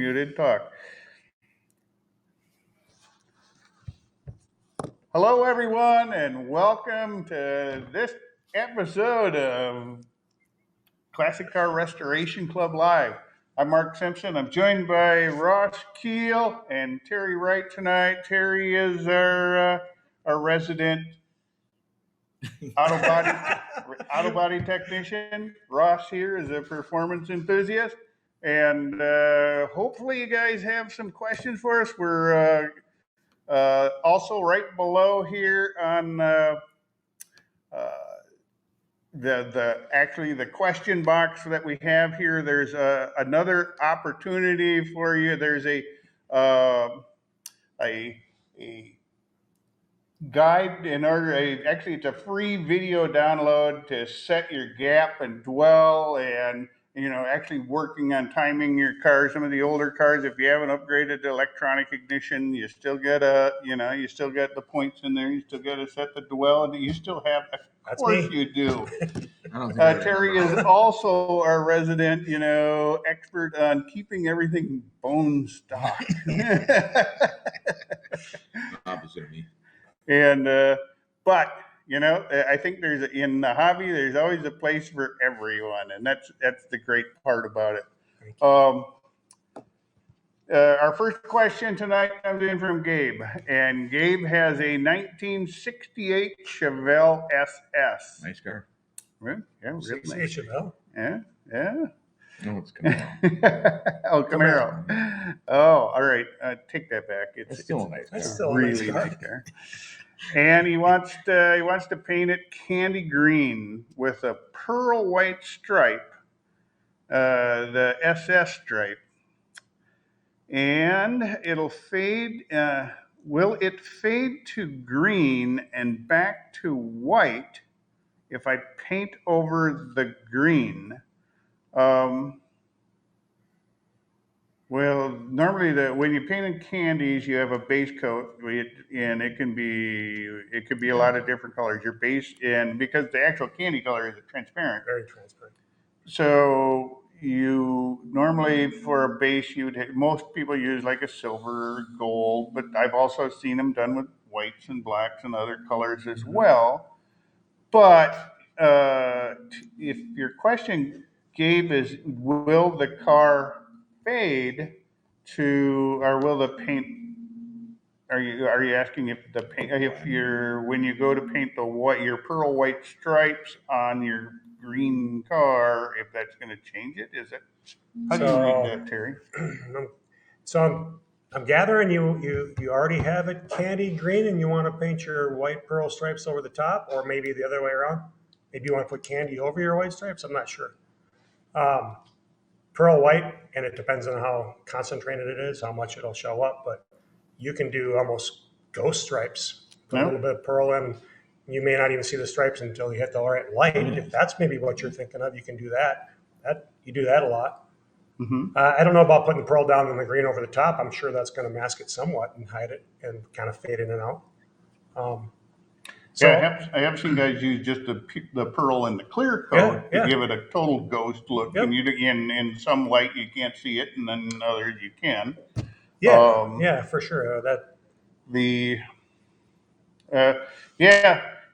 Muted talk. Hello, everyone, and welcome to this episode of Classic Car Restoration Club Live. I'm Mark Simpson. I'm joined by Ross Keel and Terry Wright tonight. Terry is our resident auto body technician. Ross here is a performance enthusiast. And hopefully you guys have some questions for us. We're also right below here on the question box that we have here. There's another opportunity for you. There's a guide in order. Actually, it's a free video download to set your gap and dwell, and actually working on timing your car. Some of the older cars, if you haven't upgraded to electronic ignition, you still get you still get the points in there. You still got to set the dwell, and you still have. Of course you do. Terry is also our resident, expert on keeping everything bone stock. Opposite of me. And but I think in the hobby there's always a place for everyone, and that's the great part about it. Our first question tonight comes in from Gabe, and Gabe has a 1968 Chevelle SS. Nice car. Yeah, real nice. Chevelle. Yeah. No, it's Camaro. Oh, Camaro. Oh, all right. Take that back. It's still a nice car. It's still a really nice car. And he wants to paint it candy green with a pearl white stripe, the SS stripe, and it'll fade. Will it fade to green and back to white if I paint over the green? Well, normally when you paint in candies, you have a base coat, and it could be a lot of different colors. Your base, and because the actual candy color is transparent, Very transparent. so you normally for a base, most people use like a silver or gold, but I've also seen them done with whites and blacks and other colors as well. But if your question, Gabe, is will the car fade to, or will the paint? Are you asking if the paint, when you go to paint your pearl white stripes on your green car, if that's going to change it? Is it? How do you read that, Terry? So I'm gathering you already have it candy green, and you want to paint your white pearl stripes over the top, or maybe the other way around. Maybe you want to put candy over your white stripes. I'm not sure. Pearl white, and it depends on how concentrated it is, how much it'll show up, but you can do almost ghost stripes. Put a little bit of pearl in. You may not even see the stripes until you hit the right light. If that's maybe what you're thinking of, you can do that. You do that a lot. Mm-hmm. I don't know about putting the pearl down and the green over the top. I'm sure that's going to mask it somewhat and hide it and kind of fade in and out. I have seen guys use just the pearl and the clear coat to give it a total ghost look. Yep. And in some light you can't see it, and then in others you can. Yeah, for sure.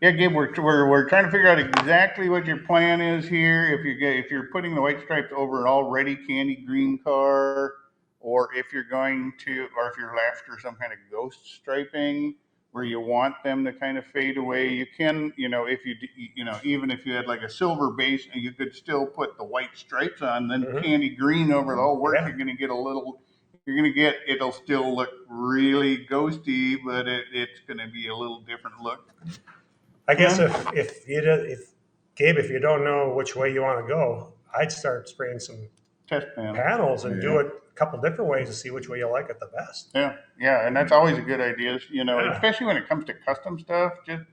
Gabe, we're trying to figure out exactly what your plan is here. If you're putting the white stripes over an already candy green car, or if you're after some kind of ghost striping where you want them to kind of fade away, you can. Even if you had like a silver base, and you could still put the white stripes on, then candy green over the whole work. You're going to get a little. It'll still look really ghosty, but it's going to be a little different look. I guess if Gabe, if you don't know which way you want to go, I'd start spraying some test panels and do it a couple different ways to see which way you like it the best. Yeah, and that's always a good idea. Especially when it comes to custom stuff. Just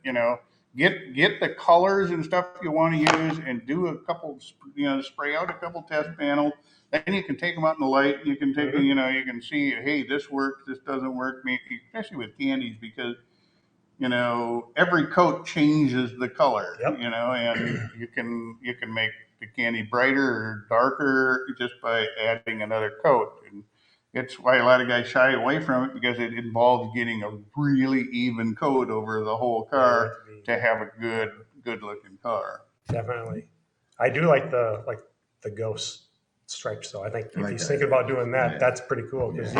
get the colors and stuff you want to use, and do a couple. Spray out a couple test panels. Then you can take them out in the light. You can take, you can see, hey, this works, this doesn't work. Especially with candies, because every coat changes the color. Yep. And you can make the candy brighter or darker just by adding another coat. And it's why a lot of guys shy away from it, because it involves getting a really even coat over the whole car to have a good looking car. Definitely. I do like the ghost stripes though. I think if like he's that. thinking about doing that, Yeah. that's pretty cool because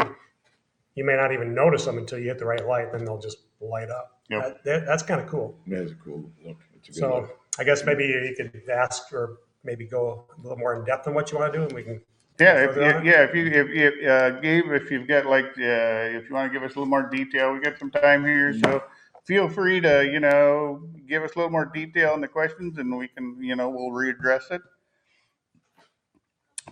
you may not even notice them until you hit the right light, then they'll just light up. Yep. That's kind of cool. That is a cool look. It's a good So look. I guess maybe you could ask or maybe go a little more in depth on what you want to do, and we can Yeah, go further on it. if Gabe, if you've got like, if you want to give us a little more detail, we got some time here, so feel free to, give us a little more detail on the questions, and we can, we'll readdress it.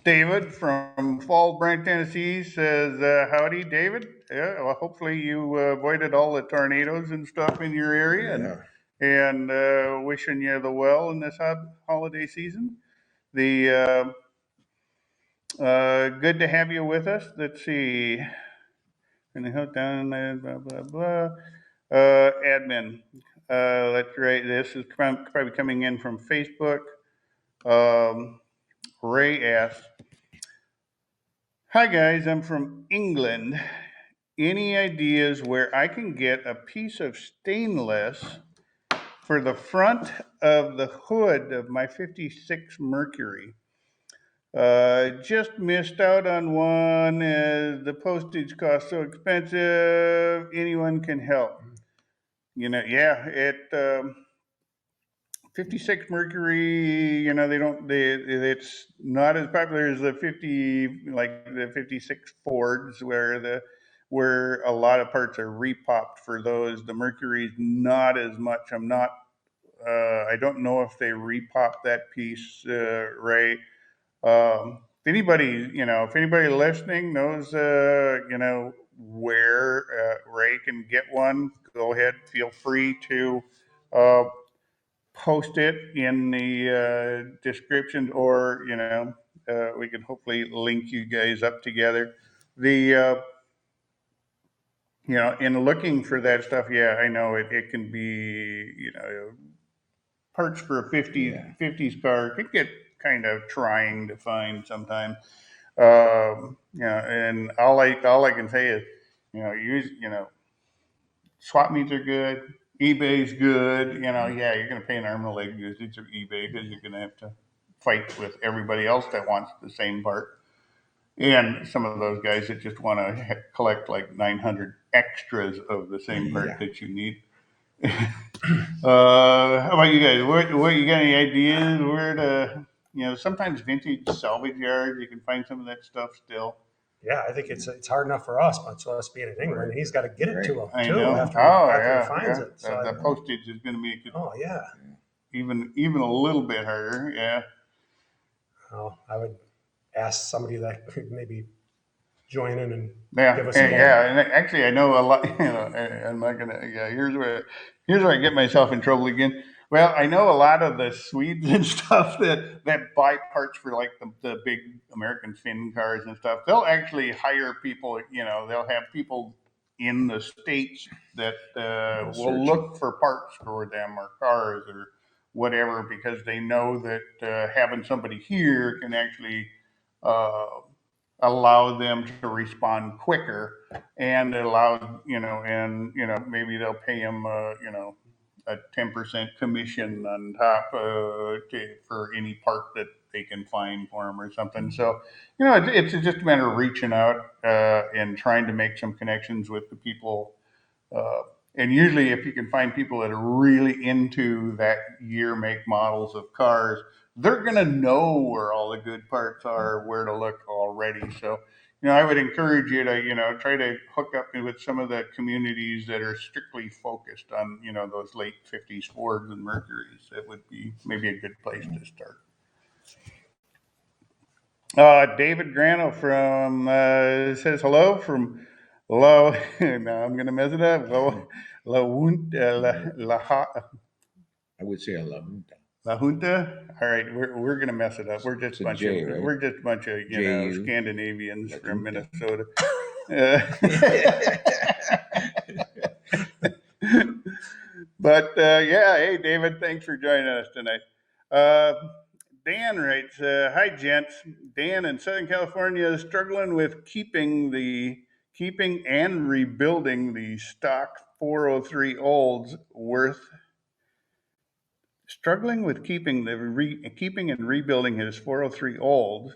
David from Falls Branch, Tennessee says, "Howdy, David. Yeah, well, hopefully you avoided all the tornadoes and stuff in your area, and wishing you the well in this holiday season. The good to have you with us. Let's see. And help down there, blah blah blah. Admin. Let's write. This is probably coming in from Facebook. Ray asks, "Hi guys, I'm from England. Any ideas where I can get a piece of stainless for the front of the hood of my 56 Mercury? Just missed out on one as the postage cost so expensive. Anyone can help." Yeah, 56 Mercury, it's not as popular as the 56 Fords, where a lot of parts are repopped for those. The Mercury's not as much. I don't know if they repop that piece, Ray. If anybody listening knows, where Ray can get one, go ahead. Feel free to uh, post it in the description, or we can hopefully link you guys up together. The in looking for that stuff, yeah, I know it can be, parts for a 50s car can get kind of trying to find sometimes. And all I can say is, use, swap meets are good. eBay's good. Yeah, you're going to pay an arm and a leg usage through eBay, because you're going to have to fight with everybody else that wants the same part. And some of those guys that just want to collect like 900 extras of the same part that you need. How about you guys? What you got any ideas where to, sometimes vintage salvage yards, you can find some of that stuff still. Yeah, I think it's hard enough for us, but so us being in England, and he's got to get it to him I too know. after he finds it. So The postage is going to make it yeah. even a little bit harder. Yeah. Oh, I would ask somebody that could maybe join in and Yeah, give us and, a yeah, and actually, I know a lot. I'm not gonna. Yeah, here's where I get myself in trouble again. Well, I know a lot of the Swedes and stuff that buy parts for like the big American Finn cars and stuff. They'll actually hire people. They'll have people in the States that will look for parts for them, or cars, or whatever, because they know that having somebody here can actually uh, allow them to respond quicker, and it allows, maybe they'll pay them, a 10% commission on top, for any part that they can find for them or something. So, it's just a matter of reaching out, and trying to make some connections with the people. Uh, and usually, if you can find people that are really into that year, make, models of cars, they're going to know where all the good parts are, where to look already. So, I would encourage you to, try to hook up with some of the communities that are strictly focused on, those late 50s Fords and Mercuries. That would be maybe a good place to start. David Grano from says hello from Lo. Now I'm going to mess it up. I would say I love them. La Junta. All right, we're going to mess it up. We're just a bunch J, of right? we're just a bunch of J-U. Scandinavians La from Junta. Minnesota. But yeah, hey David, thanks for joining us tonight. Dan writes, "Hi gents. Dan in Southern California is struggling with keeping and rebuilding the stock 403 olds worth struggling with keeping and rebuilding his 403 old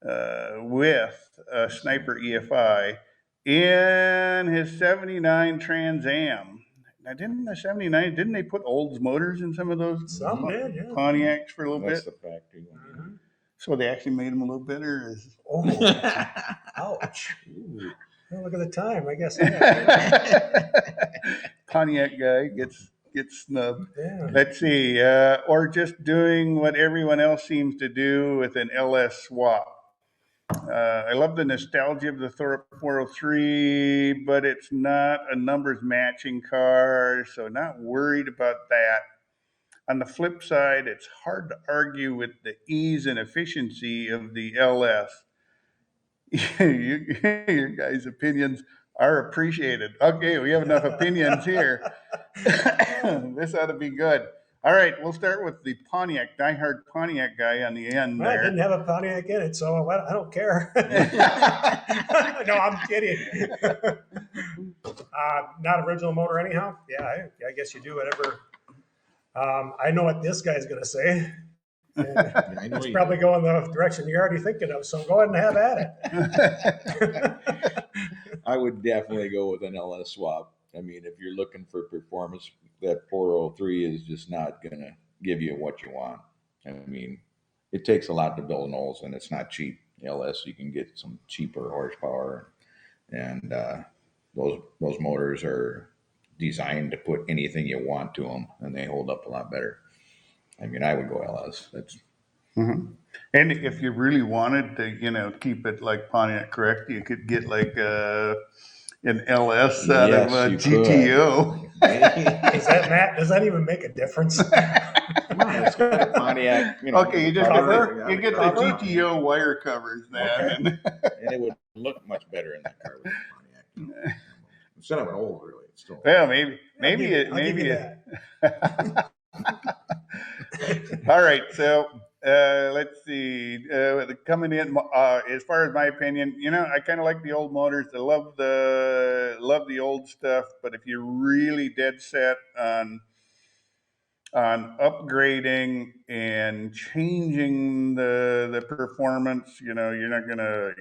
with a Sniper EFI in his 79 Trans Am. Now, didn't they put Olds motors in some of those Some did, yeah. Pontiacs for a little That's bit? the factory one. So they actually made them a little better? Oh, Yeah. ouch. Ooh. Well, look at the time. I guess. Yeah. Pontiac guy gets snubbed. Yeah. Let's see, or just doing what everyone else seems to do with an LS swap. I love the nostalgia of the Thorpe 403, but it's not a numbers matching car, so not worried about that. On the flip side, it's hard to argue with the ease and efficiency of the LS. Your guys' opinions are appreciated. Okay, we have enough opinions here. This ought to be good. All right, we'll start with the Pontiac, diehard Pontiac guy on the end Well, I there. didn't have a Pontiac in it, so I don't care. No, I'm kidding. Not original motor, anyhow. Yeah, I guess you do whatever. I know what this guy's going to say. And I know it's you probably do. going the direction you're already thinking of, so go ahead and have at it. I would definitely go with an LS swap. I mean, if you're looking for performance, that 403 is just not going to give you what you want. I mean, it takes a lot to build an Olds, and it's not cheap. LS, you can get some cheaper horsepower, and those motors are designed to put anything you want to them, and they hold up a lot better. I mean, I would go LS. That's Mhm. And if you really wanted to, keep it like Pontiac correct, you could get like an LS out of Yes, a you GTO. Is that Matt? Does that even make a difference? come on, it's got a Pontiac. Okay, you just Cover? you get the Cover? GTO wire covers then. Okay. And it would look much better in that car with the Pontiac. Instead of an old, really. It's still Well, maybe I'll give you that. All right, so let's see. Coming in, as far as my opinion, I kind of like the old motors. I love the old stuff. But if you're really dead set on upgrading and changing the performance, you're not gonna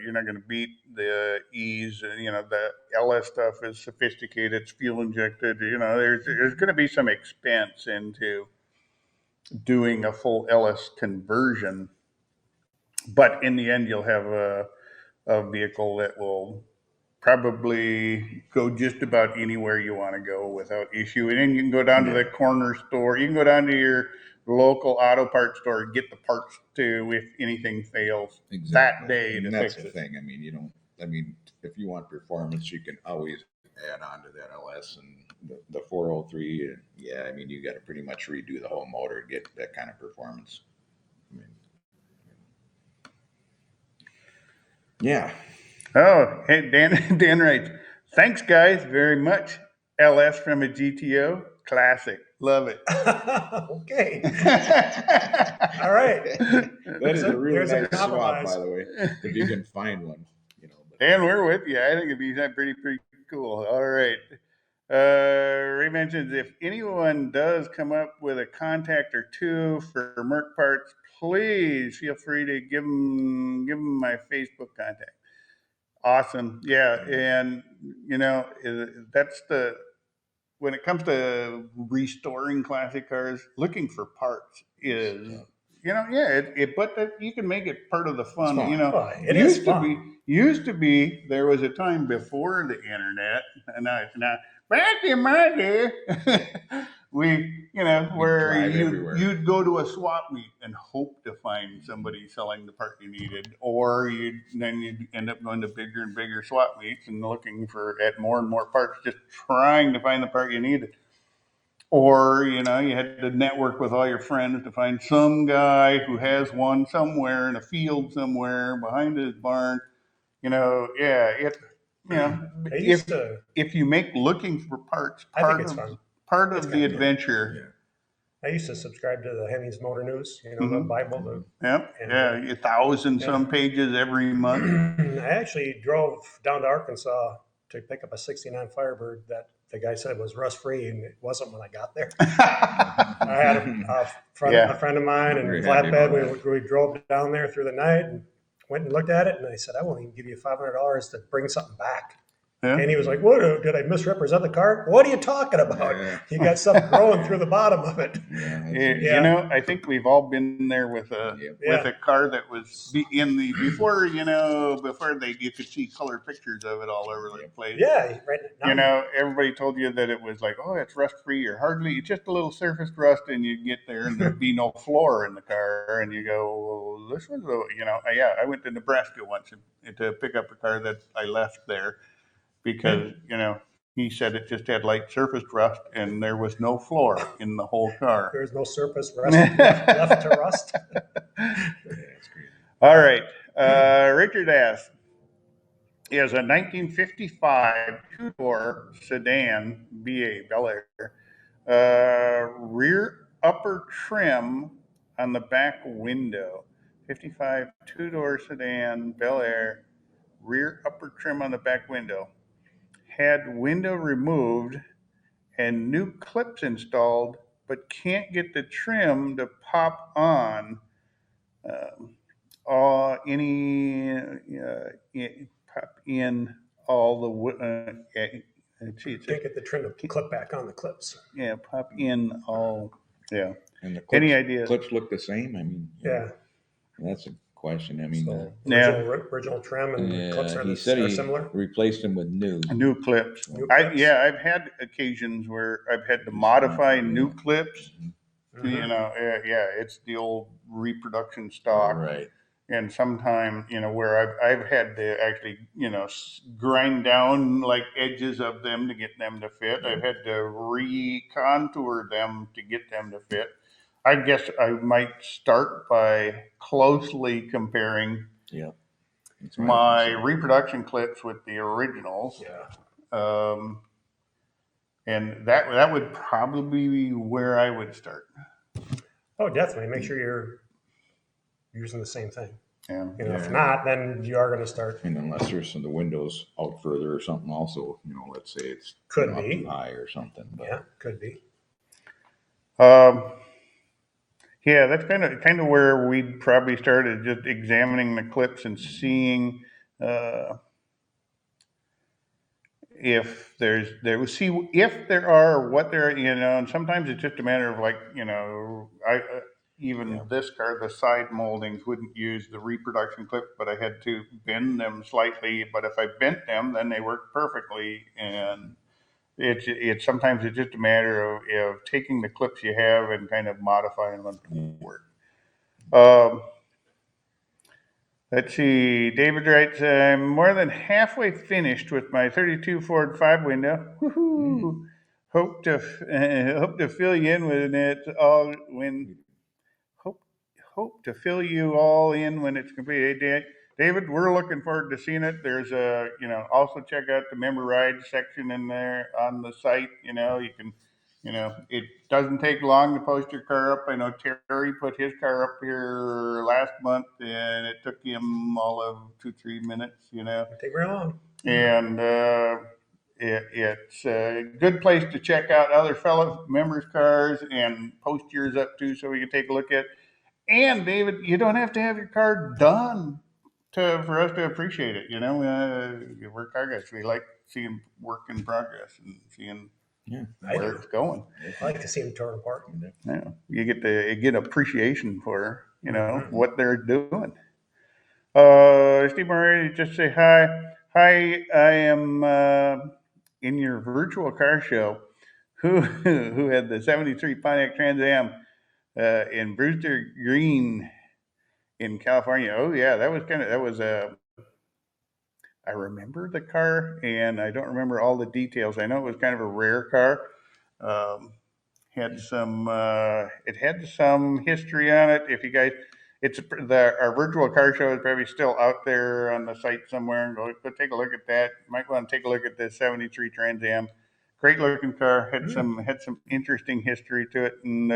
beat the ease. The LS stuff is sophisticated. It's fuel injected. There's going to be some expense into doing a full LS conversion, but in the end, you'll have a vehicle that will probably go just about anywhere you want to go without issue. And then you can go down to the corner store. You can go down to your local auto parts store and get the parts too if anything fails that day to And that's fix the it. thing. I mean, if you want performance, you can always add on to that LS and the 403. Yeah, I mean, you got to pretty much redo the whole motor to get that kind of performance. I mean, yeah. Oh, hey, Dan, Dan writes, thanks guys very much. LS from a GTO, classic. Love it. Okay. All right. That is a really There's a nice swap, compromise. by the way, if you can find one. But Dan, we're with you. I think it'd be pretty cool. All right. Ray mentions if anyone does come up with a contact or two for Merc parts, please feel free to give them my Facebook contact. Awesome. Yeah, and that's when it comes to restoring classic cars, looking for parts is but you can make it part of the fun. fun. Oh, it is Used to be there was a time before the internet, and now back in my day, where drive everywhere. you'd go to a swap meet and hope to find somebody selling the part you needed, or you'd end up going to bigger and bigger swap meets and looking at more and more parts, just trying to find the part you needed. Or, you had to network with all your friends to find some guy who has one somewhere in a field somewhere behind his barn. Yeah, I if used to. if you make looking for parts I think it's fun. part It's of the kinda fun. adventure, I used to subscribe to the Hemmings Motor News, the Bible. Yep. And Yeah. 1,000 some pages every month. I actually drove down to Arkansas to pick up a '69 Firebird that the guy said was rust free, and it wasn't when I got there. I had a friend of mine and Very happy about flatbed. We drove down there through the night and went and looked at it, and I said, I won't even give you $500 to bring something back. Yeah. And he was like, "What? Did I misrepresent the car? What are you talking about? You got something growing through the bottom of it." Yeah, I think we've all been there with a car that was before you could see color pictures of it all over the place. Yeah, right now. Everybody told you that it was like, oh, it's rust free or it's just a little surface rust, and you get there and there'd be no floor in the car, and you go, well, this was I went to Nebraska once to pick up a car that I left there because he said it just had light surface rust and there was no floor in the whole car. There's no surface rust left to rust. All right. Richard asked, is a 1955 two-door sedan BA Bel Air rear upper trim on the back window. 55 two-door sedan Bel Air rear upper trim on the back window. Had window removed and new clips installed, but can't get the trim to pop on. Pop in all the. Let's see, Can't get the trim to clip back on the clips. Yeah, pop in all. Yeah. And the clips, Any idea? Clips look the same. I mean, Yeah. That's a question. I mean, So, original trim and clips are similar. Replaced them with new clips. I've had occasions where I've had to modify new clips. It's the old reproduction stock, right? And sometimes, where I've had to actually, grind down like edges of them to get them to fit. I've had to recontour them to get them to fit. I guess I might start by closely comparing my reproduction clips with the originals. Yeah. And that would probably be where I would start. Oh, definitely. Make sure you're using the same thing. Yeah. If not, then you are going to start. And unless there's the windows out further or something, also, let's say it's could be too high or something. But. Yeah, could be. That's kind of where we'd probably started, just examining the clips and seeing if if there are, what there, and sometimes it's just a matter of like, this car, the side moldings wouldn't use the reproduction clip, but I had to bend them slightly. But if I bent them, then they worked perfectly. And it's sometimes it's just a matter of taking the clips you have and kind of modifying them to work. Let's see. David writes, I'm more than halfway finished with my 32 Ford 5 window. Woohoo! Hope to fill you in when it's all hope to fill you all in when it's complete. Hey, David, we're looking forward to seeing it. There's also check out the member ride section in there on the site. You can, it doesn't take long to post your car up. I know Terry put his car up here last month and it took him all of 2-3 minutes, It take very long. And, it's a good place to check out other fellow members' cars and post yours up too, so we can take a look at. And David, you don't have to have your car done for us to appreciate it. We're car guys. We like seeing work in progress and seeing where it's going. I like to see them torn apart. Yeah, you get appreciation for what they're doing. Steve Murray, just say hi. Hi, I am in your virtual car show. Who had the '73 Pontiac Trans Am in Brewster Green in California? Oh yeah, I remember the car, and I don't remember all the details. I know it was kind of a rare car. It had some history on it. If you guys, our virtual car show is probably still out there on the site somewhere. Go take a look at that. You might want to take a look at the '73 Trans Am. Great looking car. Had some interesting history to it, and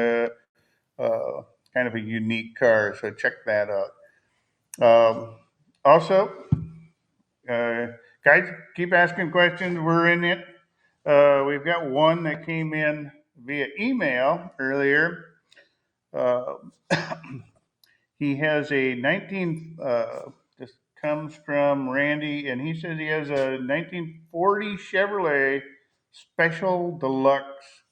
kind of a unique car. So check that out. Also, guys, keep asking questions. We're in it. We've got one that came in via email earlier. Uh, he has a 19. This comes from Randy, and he says he has a 1940 Chevrolet Special Deluxe.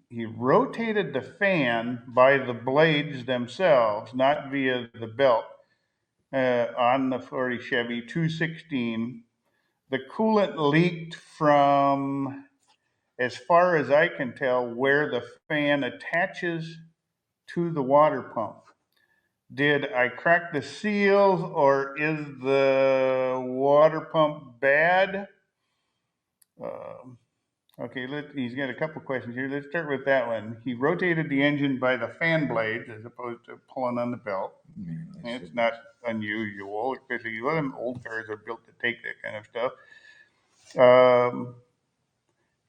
He rotated the fan by the blades themselves, not via the belt, on the 40 Chevy 216. The coolant leaked from, as far as I can tell, where the fan attaches to the water pump. Did I crack the seals, or is the water pump bad? Okay, he's got a couple questions here. Let's start with that one. He rotated the engine by the fan blades as opposed to pulling on the belt. It's not unusual, especially old cars are built to take that kind of stuff.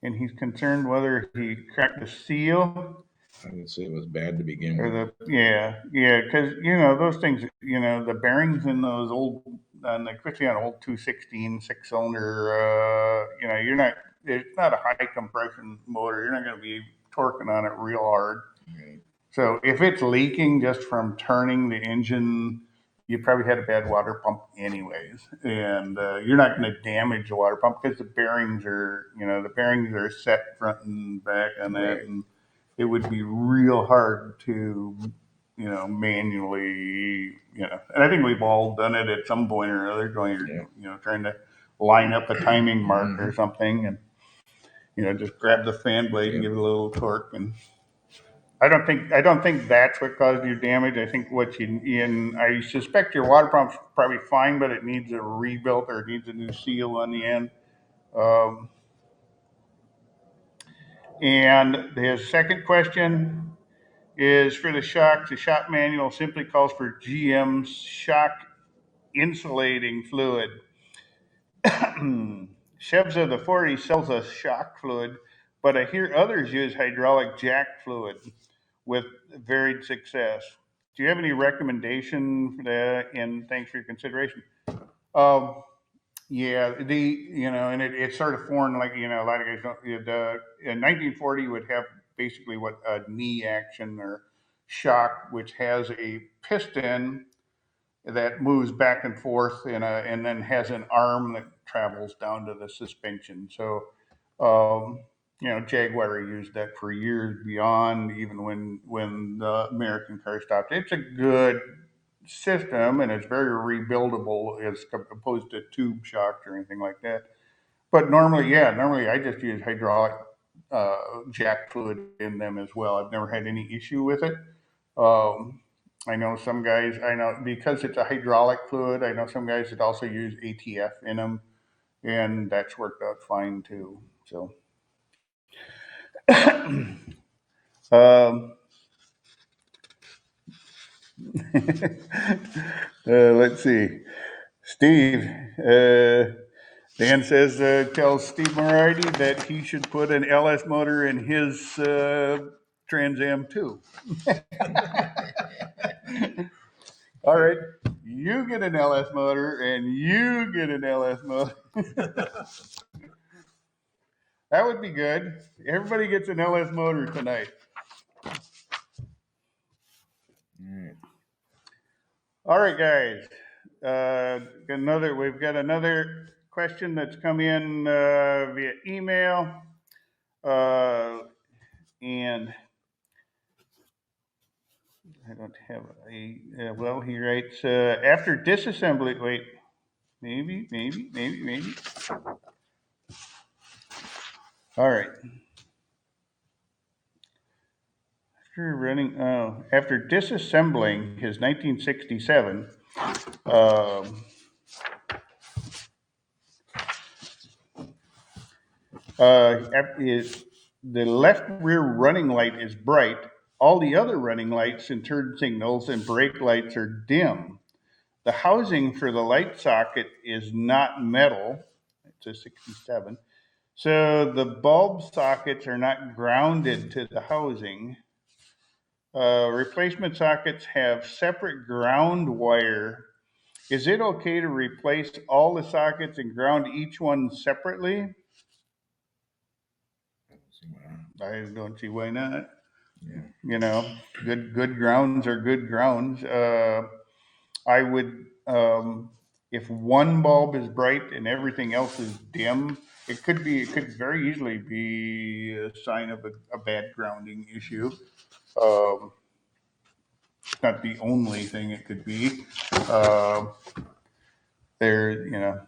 And he's concerned whether he cracked the seal. I would say it was bad to begin Or with. because those things, the bearings in those old, especially on old 216 6-cylinder, it's not a high compression motor. You're not going to be torquing on it real hard. Right. So if it's leaking just from turning the engine, you probably had a bad water pump anyways, and you're not going to damage the water pump because the bearings are set front and back on that, Right. and it would be real hard to, manually, and I think we've all done it at some point or another, trying to line up a timing mark or something, and, just grab the fan blade and give it a little torque. And I don't think that's what caused your damage. I think I suspect your water pump's probably fine, but it needs a rebuilt or it needs a new seal on the end. And his second question is for the shocks. The shop manual simply calls for GM's shock insulating fluid. Chevs of the 40 sells us shock fluid, but I hear others use hydraulic jack fluid with varied success. Do you have any recommendation for that? And thanks for your consideration. Um, yeah, and it's sort of foreign, like, a lot of guys don't. In 1940 would have basically what a knee action or shock, which has a piston that moves back and forth and then has an arm that travels down to the suspension. So, Jaguar used that for years beyond even when the American car stopped. It's a good system and it's very rebuildable as opposed to tube shocks or anything like that. But normally I just use hydraulic jack fluid in them as well. I've never had any issue with it. Um, I know some guys, because it's a hydraulic fluid, I know some guys that also use ATF in them, and that's worked out fine too. So, um, let's see. Steve, Dan says, tells Steve Moriarty that he should put an LS motor in his Trans Am too. All right, you get an LS motor and you get an LS motor. That would be good. Everybody gets an LS motor tonight. All right, guys. We've got another question that's come in via email, and I don't have well, he writes, after disassembly, wait, maybe. All right. After disassembling his 1967, the left rear running light is bright. All the other running lights and turn signals and brake lights are dim. The housing for the light socket is not metal. It's a 67. So the bulb sockets are not grounded to the housing. Replacement sockets have separate ground wire. Is it okay to replace all the sockets and ground each one separately? I don't see why not. Yeah. You know, good grounds are good grounds. I would, if one bulb is bright and everything else is dim, it could very easily be a sign of a bad grounding issue. Um, it's not the only thing it could be. Uh, there, you know,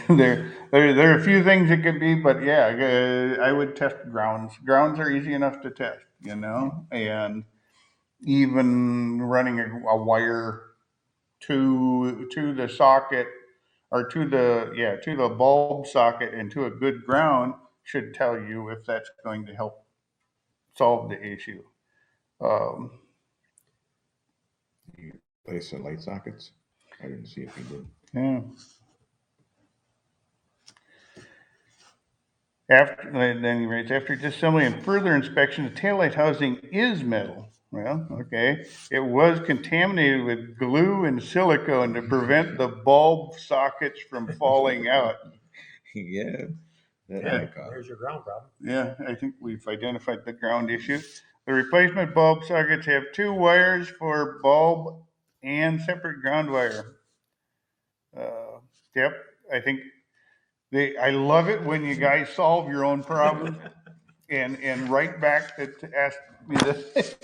there are a few things it could be, but yeah, I would test grounds. Grounds are easy enough to test, and even running a wire to the socket or to the bulb socket and to a good ground should tell you if that's going to help solve the issue. Um, You replace the light sockets? I didn't see if he did. yeah. Then he writes, after disassembly and further inspection, the taillight housing is metal. Well, okay. It was contaminated with glue and silicone to prevent the bulb sockets from falling out. Yeah, that Yeah, I caught. there's your ground problem. Yeah, I think we've identified the ground issue. The replacement bulb sockets have two wires for bulb and separate ground wire. Uh, yep, I think I love it when you guys solve your own problems and write back to ask me this.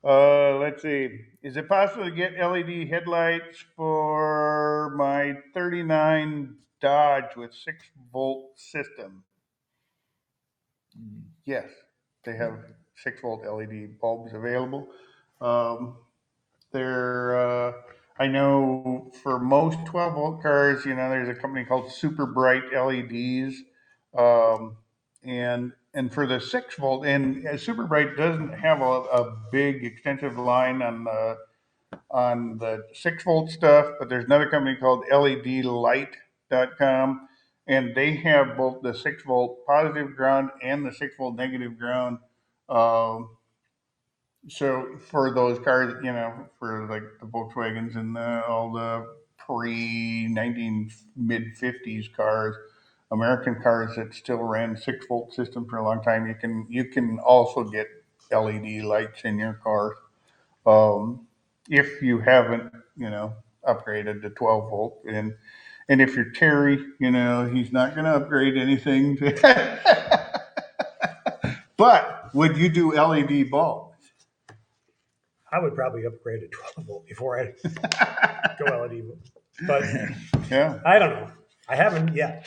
Let's see. Is it possible to get LED headlights for my 39 Dodge with 6-volt system? Yes, they have 6-volt LED bulbs available. Um, I know for most 12-volt cars, there's a company called Super Bright LEDs. Um, and for the 6-volt, and Super Bright doesn't have a big extensive line on the 6-volt stuff, but there's another company called LEDlight.com, and they have both the 6-volt positive ground and the 6-volt negative ground. Um, so for those cars, for like the Volkswagens and all the pre 19 mid 50s cars, American cars that still ran 6-volt system for a long time, you can also get LED lights in your car. Um, if you haven't, upgraded to 12-volt. And if you're Terry, he's not going to upgrade anything. But would you do LED bulbs? I would probably upgrade to 12 volt before I go LED. But Yeah, I don't know. I haven't yet.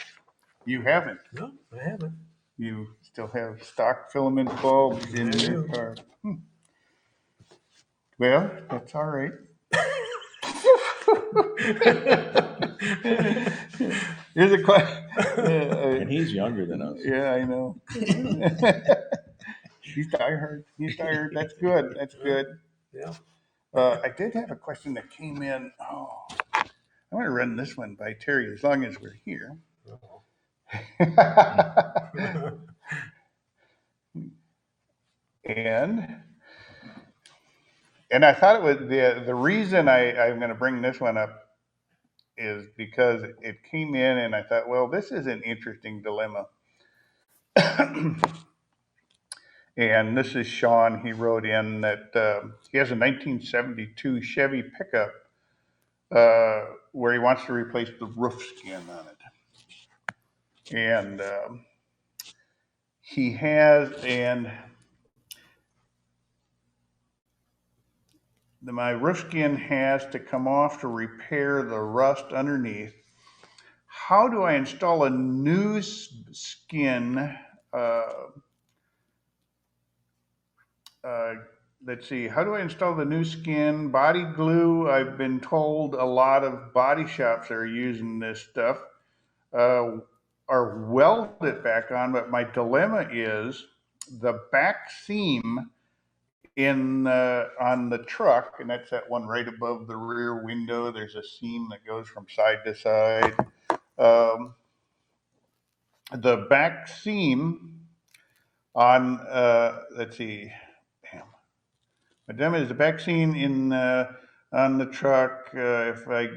you haven't. No, I haven't. You still have stock filament bulbs in I your do. car. Well, that's all right. Here's a question. And he's younger than us. Yeah, I know. He's tired. He's tired. That's good. That's good. Yeah. I did have a question that came in. Oh, I want to run this one by Terry as long as we're here. and I thought it was the reason I'm going to bring this one up is because it came in and I thought, well, this is an interesting dilemma. And this is Sean. He wrote in that he has a 1972 Chevy pickup where he wants to replace the roof skin on it. And he has, and my roof skin has to come off to repair the rust underneath. How do I install a new skin? Uh, uh, let's see, how do I install the new skin? Body glue, I've been told a lot of body shops are using this stuff, or weld it back on, but my dilemma is the back seam on the truck, and that's that one right above the rear window. There's a seam that goes from side to side. Um, the back seam on, let's see, damn. My dilemma is the back seam on the truck. If I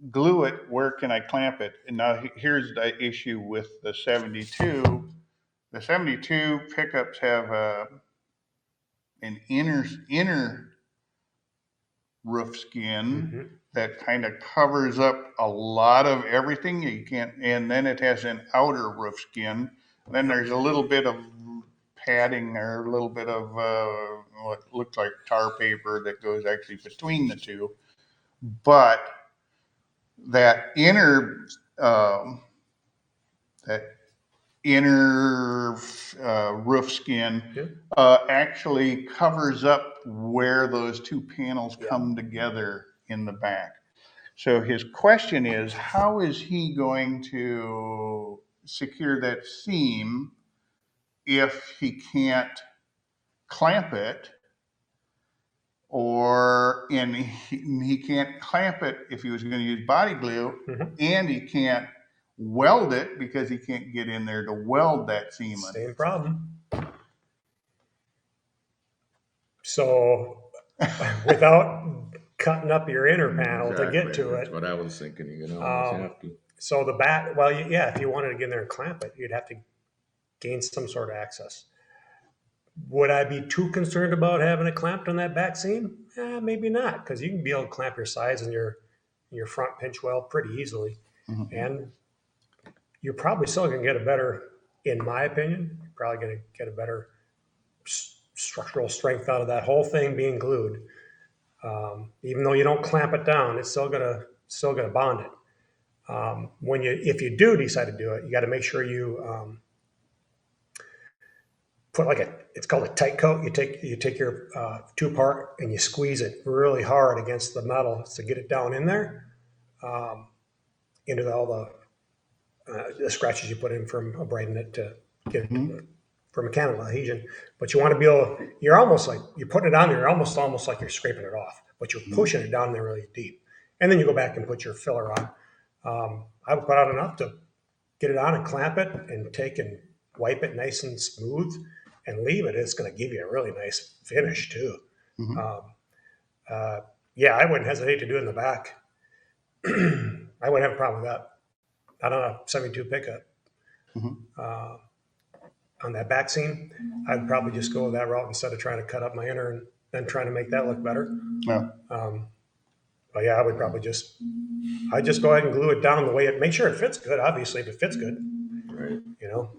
glue it, where can I clamp it? And now here's the issue with the 72. The 72 pickups have an inner roof skin that kind of covers up a lot of everything. You can't, and then it has an outer roof skin. Then there's a little bit of padding or a little bit of what looks like tar paper that goes actually between the two. But that that inner roof skin actually covers up where those two panels come together in the back. So his question is, how is he going to secure that seam if he can't clamp it, and he can't clamp it if he was going to use body glue, and he can't weld it because he can't get in there to weld that seam. Same problem. So without cutting up your inner panel to get to That's it. what I was thinking. You know, have to. So the back, well, yeah, if you wanted to get in there and clamp it, you'd have to gain some sort of access. Would I be too concerned about having it clamped on that back seam? Maybe not, because you can be able to clamp your sides and your front pinch weld pretty easily. And you're probably still going to get a better, in my opinion, you're probably going to get a better structural strength out of that whole thing being glued. Even though you don't clamp it down, it's still gonna bond it. If you do decide to do it, you got to make sure you put it's called a tight coat. You take your 2-part and you squeeze it really hard against the metal to get it down in there, into all the scratches you put in from abrading it to get it for mechanical adhesion. But you want to be able, you're almost like, you're putting it on there, almost like you're scraping it off, but you're pushing it down there really deep. And then you go back and put your filler on. I would put on enough to get it on and clamp it and take and wipe it nice and smooth and leave it. It's going to give you a really nice finish too. Yeah, I wouldn't hesitate to do it in the back. I wouldn't have a problem with that. Not on a 72 pickup. On that back seam, I'd probably just go that route instead of trying to cut up my inner and then trying to make that look better. But yeah, I would probably I'd just go ahead and glue it down the way make sure it fits good. Obviously, if it fits good, Right.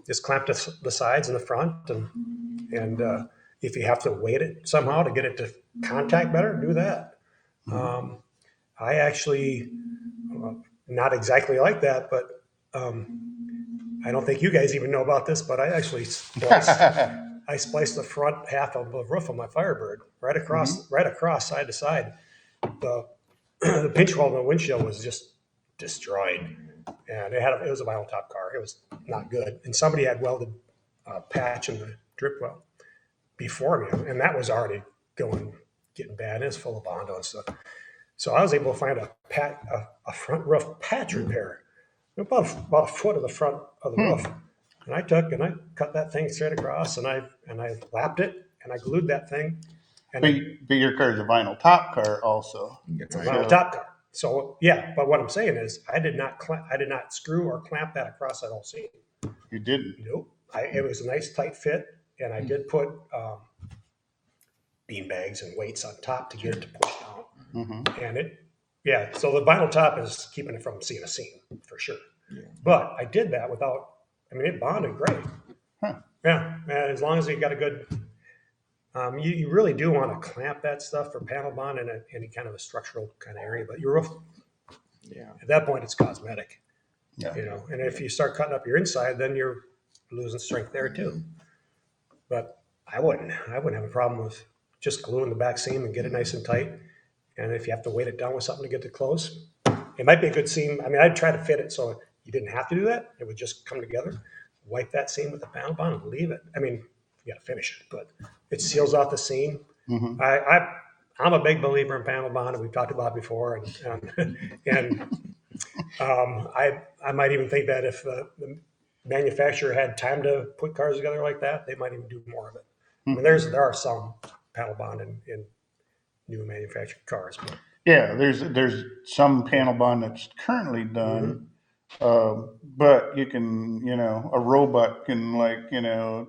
Just clamp the sides and the front, and if you have to weight it somehow to get it to contact better, do that. I actually, not exactly like that, but I don't think you guys even know about this, but I actually spliced the front half of the roof of my Firebird right across side to side. The pinch weld on the windshield was just destroyed, and it was a vinyl top car. It was not good, and somebody had welded a patch in the drip weld before me, and that was already getting bad. And it's full of Bondo and stuff. So I was able to find a front roof patch repair, about a foot of the front of the roof. And I cut that thing straight across, and I lapped it, and I glued that thing. And but your car is a vinyl top car also. It's a vinyl top car. So yeah, but what I'm saying is, I did not screw or clamp that across that whole seam. You didn't? Nope. It was a nice tight fit, and I did put bean bags and weights on top to get it to push down. And so the vinyl top is keeping it from seeing a seam for sure. But I did that without. I mean, it bonded great. Yeah, as long as you got a good. You really do want to clamp that stuff for panel bond in any kind of a structural kind of area, but your roof. At that point, it's cosmetic. And if you start cutting up your inside, then you're losing strength there too. But I wouldn't have a problem with just gluing the back seam and get it nice and tight. And if you have to weight it down with something to get it close, it might be a good seam. I mean, I'd try to fit it so you didn't have to do that. It would just come together. Wipe that seam with the panel bond and leave it. I mean, you got to finish it, but it seals off the seam. I'm a big believer in panel bond, and we've talked about it before. And I might even think that if manufacturer had time to put cars together like that, they might even do more of it. I mean, Hmm. there are some panel bond in new manufactured cars, but Yeah, there's some panel bond that's currently done, but you can, a robot can, like,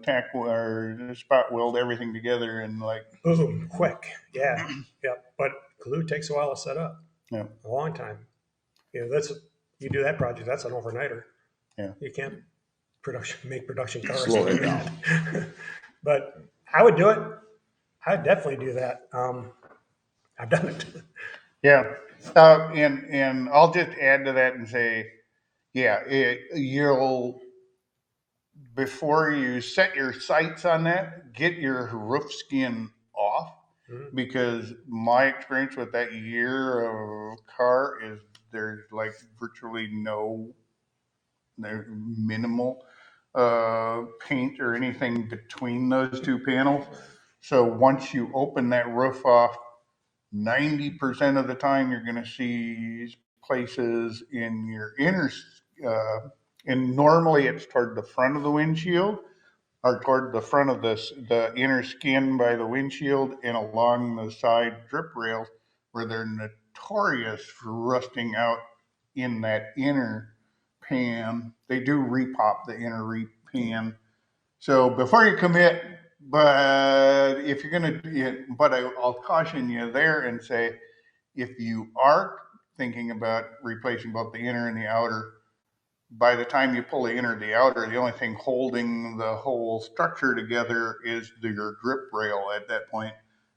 tack or spot weld everything together and, like, boom, quick, yeah, yeah. But glue takes a while to set up, yeah, a long time. That's you do that project, that's an overnighter. yeah, You can't make production cars Slow like it down. that. But I would do it. I'd definitely do that. I've done it. yeah. And I'll just add to that and say, yeah, you'll before you set your sights on that, get your roof skin off, Mhm. because my experience with that year of car is there's like virtually there's minimal paint or anything between those two panels. So once you open that roof off, 90% of the time you're going to see places in your inner, uh, and normally it's toward the front of the windshield or toward the front of the inner skin by the windshield and along the side drip rails, where they're notorious for rusting out in that inner pan. They do repop the inner pan. So before you commit, but if you're gonna, but I'll caution you there and say, if you are thinking about replacing both the inner and the outer, by the time you pull the inner and the outer, the only thing holding the whole structure together is your grip rail at that point.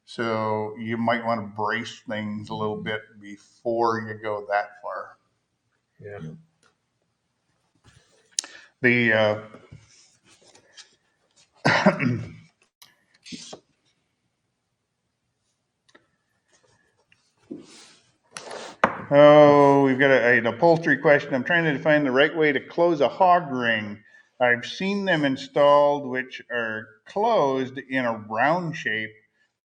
So you might want to brace things a little bit before you go that far. Yeah. The Oh, we've got an upholstery question. I'm trying to find the right way to close a hog ring. I've seen them installed, which are closed in a round shape,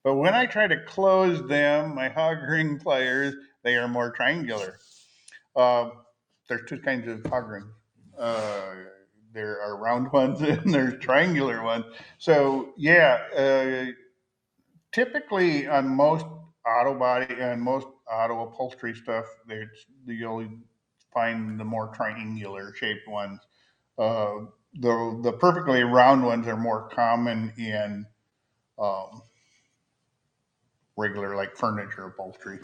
but when I try to close them, my hog ring pliers, they are more triangular. Uh, there's two kinds of hog rings. Uh, there are round ones and there's triangular ones. So yeah, typically on most auto body and most auto upholstery stuff, you'll find the more triangular shaped ones. The perfectly round ones are more common in um, regular, like, furniture upholstery.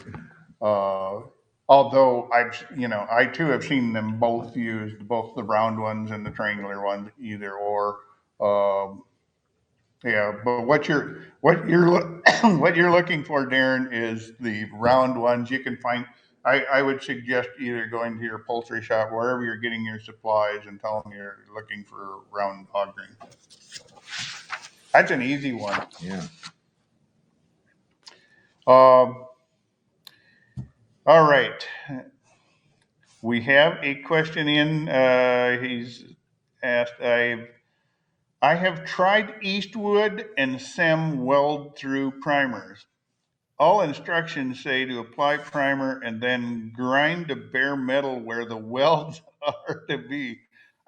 Uh, Although I too have seen them both used, both the round ones and the triangular ones, either or. Um, Yeah, but what you're looking for, Darren, is the round ones. You can find. I would suggest either going to your upholstery shop, wherever you're getting your supplies, and tell them you're looking for round hog ring. That's an easy one. Yeah. Um, all right, we have a question in. He's asked. I have tried Eastwood and SEM weld through primers. All instructions say to apply primer and then grind to bare metal where the welds are to be.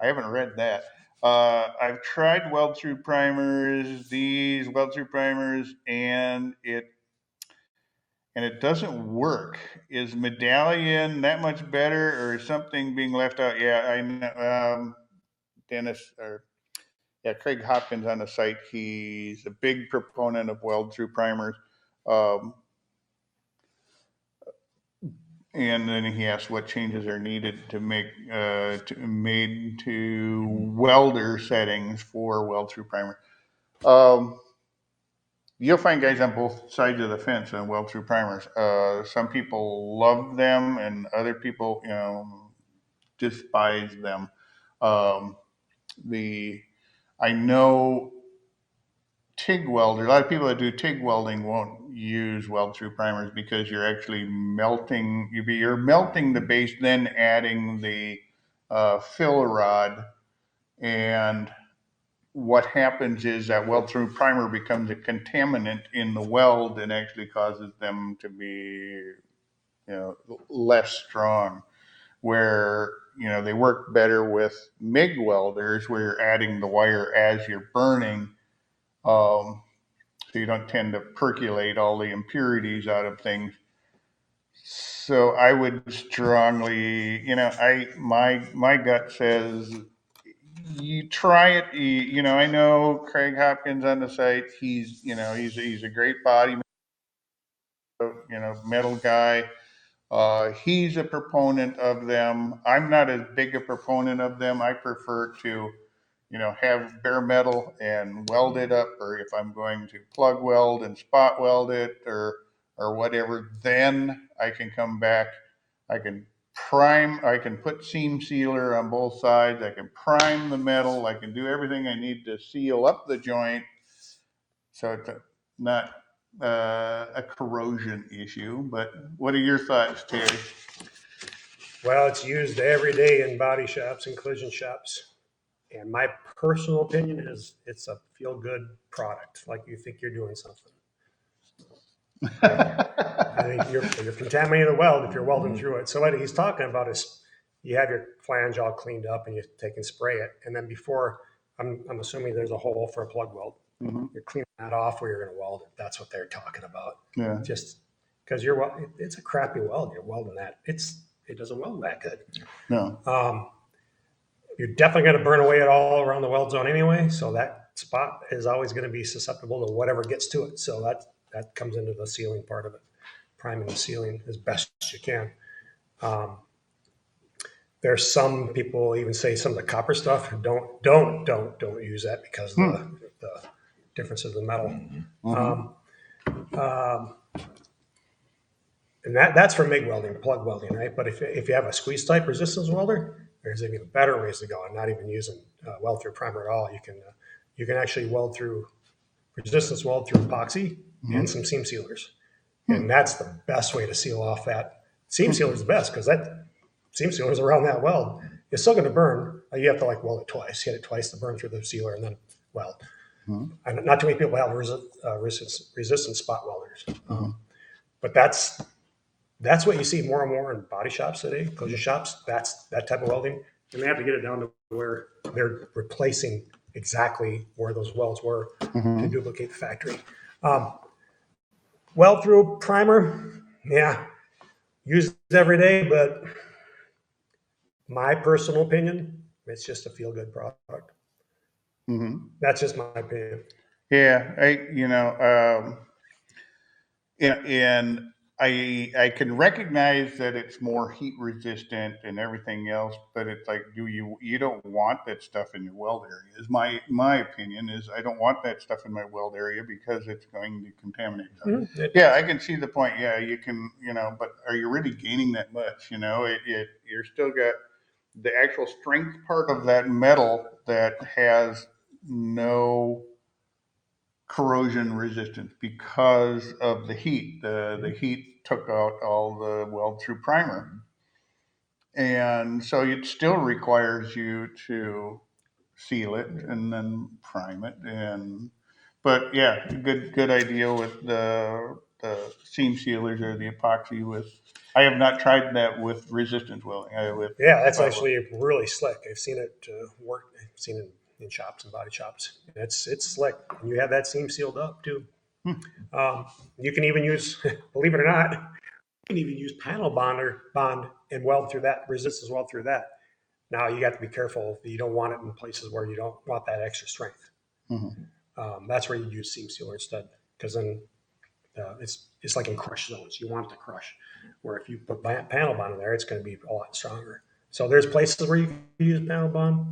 I haven't read that. I've tried these weld through primers, and it doesn't work. Is medallion that much better, or is something being left out? Yeah, I know. Dennis, or yeah, Craig Hopkins on the site. He's a big proponent of weld through primers. Um, And then he asked what changes are needed to make made to welder settings for weld through primer. Um, you'll find guys on both sides of the fence on weld through primers. Some people love them, and other people, despise them. Um, the I know TIG welder. A lot of people that do TIG welding won't use weld through primers because you're actually melting. You're melting the base, then adding the fill rod, and what happens is that weld through primer becomes a contaminant in the weld and actually causes them to be, less strong. Where they work better with MIG welders where you're adding the wire as you're burning. So you don't tend to percolate all the impurities out of things. So I would strongly, my gut says you try it. I know Craig Hopkins on the site. He's a great body, metal guy. He's a proponent of them. I'm not as big a proponent of them. I prefer to, have bare metal and weld it up, or if I'm going to plug weld and spot weld it, or whatever, then I can come back. I can I can put seam sealer on both sides. I can prime the metal. I can do everything I need to seal up the joint so it's not a corrosion issue. But what are your thoughts, Terry? Well, it's used every day in body shops and collision shops. And my personal opinion is it's a feel-good product, like you think you're doing something. I think you're contaminating the weld if you're welding through it. So what he's talking about is you have your flange all cleaned up and you take and spray it. And then before, I'm assuming there's a hole for a plug weld. Mm-hmm. You're cleaning that off where you're going to weld it. That's what they're talking about. Yeah. Just because it's a crappy weld. You're welding that. It doesn't weld that good. No. You're definitely going to burn away at all around the weld zone anyway. So that spot is always going to be susceptible to whatever gets to it. So that comes into the sealing part of it, priming and sealing as best as you can. There's some people even say some of the copper stuff don't use that because of the difference of the metal. And that's for MIG welding, plug welding, right? But if you have a squeeze type resistance welder, there's even better ways to go, and not even using weld through primer at all. You can actually weld through resistance weld through epoxy and some seam sealers, and that's the best way to seal off that. Seam sealer is the best because that seam sealer is around that weld. It's still going to burn. You have to weld it twice, hit it twice to burn through the sealer, and then weld. And not too many people have resistance spot welders, but that's what you see more and more in body shops today, collision shops. That's that type of welding. And they have to get it down to where they're replacing exactly where those welds were to duplicate the factory. Weld through primer, yeah, used every day, but my personal opinion, it's just a feel-good product. That's just my opinion. Yeah, and I can recognize that it's more heat resistant and everything else, but it's like, you don't want that stuff in your weld area. Is my opinion is I don't want that stuff in my weld area because it's going to contaminate something. Yeah, I can see the point. Yeah, you can, but are you really gaining that much? You're still got the actual strength part of that metal that has no corrosion resistance because of the heat. The heat took out all the weld through primer. And so it still requires you to seal it and then prime it. But yeah, good idea with the seam sealers or the epoxy with. I have not tried that with resistance welding. That's actually really slick. I've seen it work. I've seen it in shops and body shops. It's slick, and you have that seam sealed up too. You can even use, believe it or not, you can even use panel bond and weld through that, resistance weld through that. Now you got to be careful. You don't want it in places where you don't want that extra strength. That's where you use seam sealer instead, because then it's like in crush zones. You want it to crush. Where if you put panel bond in there, it's going to be a lot stronger. So there's places where you can use panel bond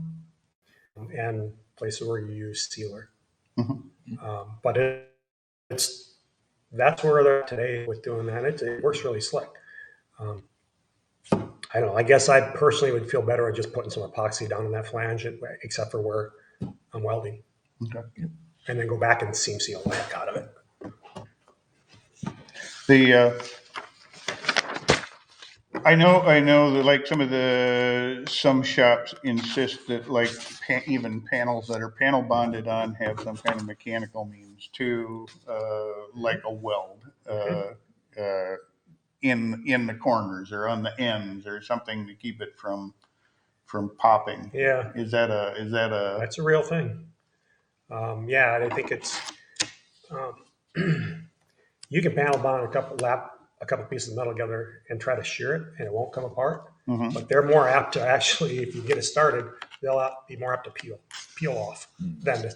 and places where you use sealer. But that's where they're at today with doing that. It works really slick. I don't know. I guess I personally would feel better at just putting some epoxy down in that flange, except for where I'm welding. Okay. And then go back and seam seal the heck out of it. I know that like some shops insist that like even panels that are panel bonded on have some kind of mechanical means to like a weld in the corners or on the ends or something to keep it from from popping. Yeah, Is that a that's a real thing. Yeah, and I think it's you can panel bond a couple pieces of metal together and try to shear it, and it won't come apart. Mhm. But they're more apt to actually, if you get it started, they'll be more apt to peel off than to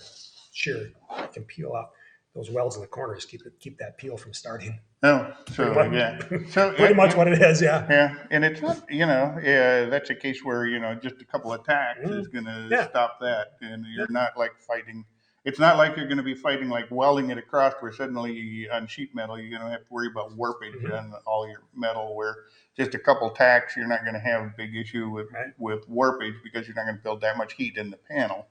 shear. It can peel off. Those welds in the corners keep that peel from starting. Oh, so Pretty much, yeah, so pretty much what it is. Yeah. yeah, and it's not, yeah, that's a case where just a couple of tacks is going to Yeah. stop that, and Yeah. you're not like fighting. It's not like you're going to be fighting like welding it across, where suddenly on sheet metal you're going to have to worry about warpage on all your metal. Where just a couple tacks, you're not going to have a big issue with warpage because you're not going to build that much heat in the panel.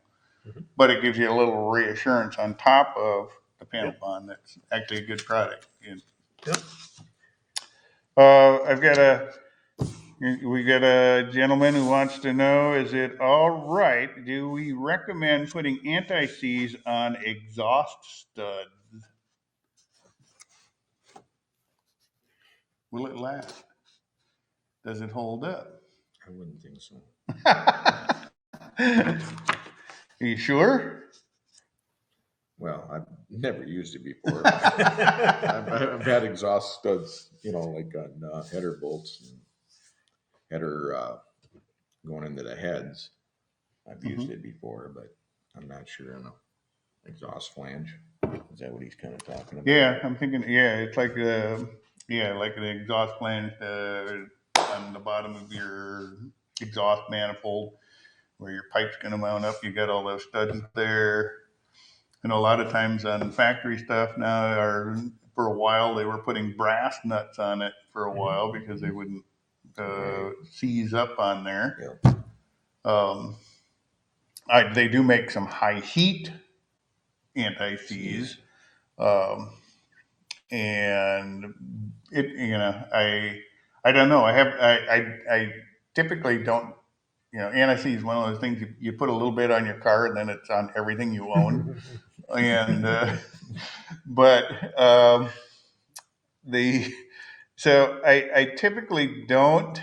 But it gives you a little reassurance on top of the panel bond. That's actually a good product. And, Yep. we got a gentleman who wants to know, is it all right? Do we recommend putting anti-seize on exhaust studs? Will it last? Does it hold up? I wouldn't think so. Are you sure? Well, I've never used it before. I've had exhaust studs, like on header bolts and header going into the heads. I've used it before, but I'm not sure on a exhaust flange. Is that what he's kind of talking about? Yeah, I'm thinking. Yeah, it's like like the exhaust flange on the bottom of your exhaust manifold, where your pipe's going to mount up. You got all those studs there. And a lot of times on factory stuff now, for a while they were putting brass nuts on it for a while because they wouldn't seize up on there. They do make some high heat anti-seize, and I don't know. I typically don't. Anti-seize is one of those things you put a little bit on your car and then it's on everything you own. And but the so I typically don't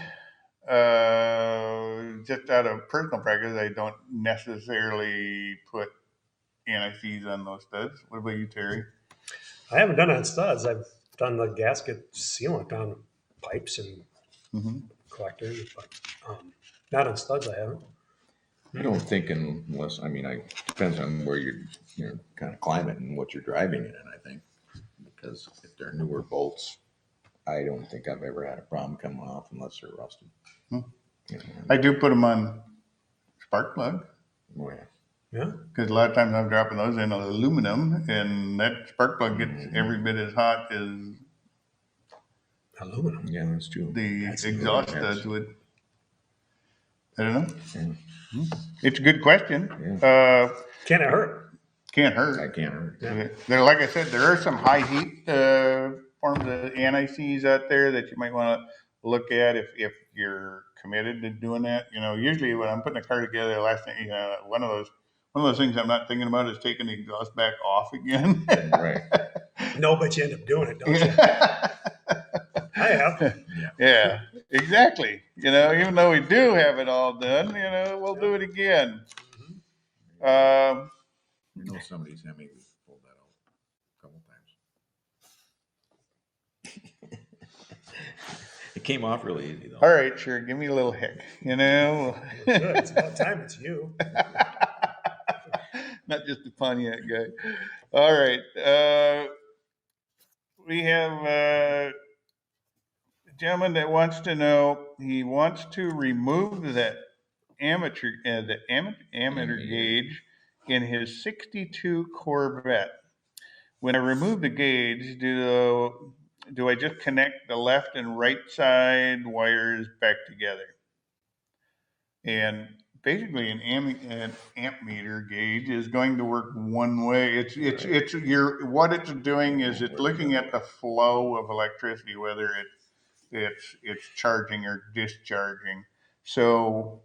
just out of personal practice I don't necessarily put anti-seize on those studs. What about you, Terry? I haven't done it on studs. I've done the gasket sealant on pipes and collectors, but not on studs. I haven't. I don't think unless, depends on where you're kind of climate and what you're driving it in, I think. Because if they're newer bolts, I don't think I've ever had a problem coming off unless they're rusted. I do put them on spark plug. Oh, yeah. Yeah. Because a lot of times I'm dropping those in aluminum, and that spark plug gets every bit as hot as Aluminum. Yeah, that's true. the That's exhaust good. studs would. I don't know. Yeah. It's a good question. Can it hurt? Can't hurt. I can't hurt. Yeah. There, like I said, there are some high heat forms of anti-seize out there that you might want to look at if you're committed to doing that. Usually when I'm putting a car together, the last thing, one of those things I'm not thinking about is taking the exhaust back off again. Right. No, but you end up doing it, don't you? I have. Yeah, exactly. Even though we do have it all done, we'll do it again. I know somebody's had me pull that out a couple times. It came off really easy though. All right, sure. Give me a little hick. Good. It's about time it's you. Not just the Pontiac guy. All right. We have a gentleman that wants to know. He wants to remove the amateur gauge in his '62 Corvette. When I remove the gauge, do I just connect the left and right side wires back together? And basically, an amp meter gauge is going to work one way. What it's doing is it's looking at the flow of electricity, whether it's charging or discharging. So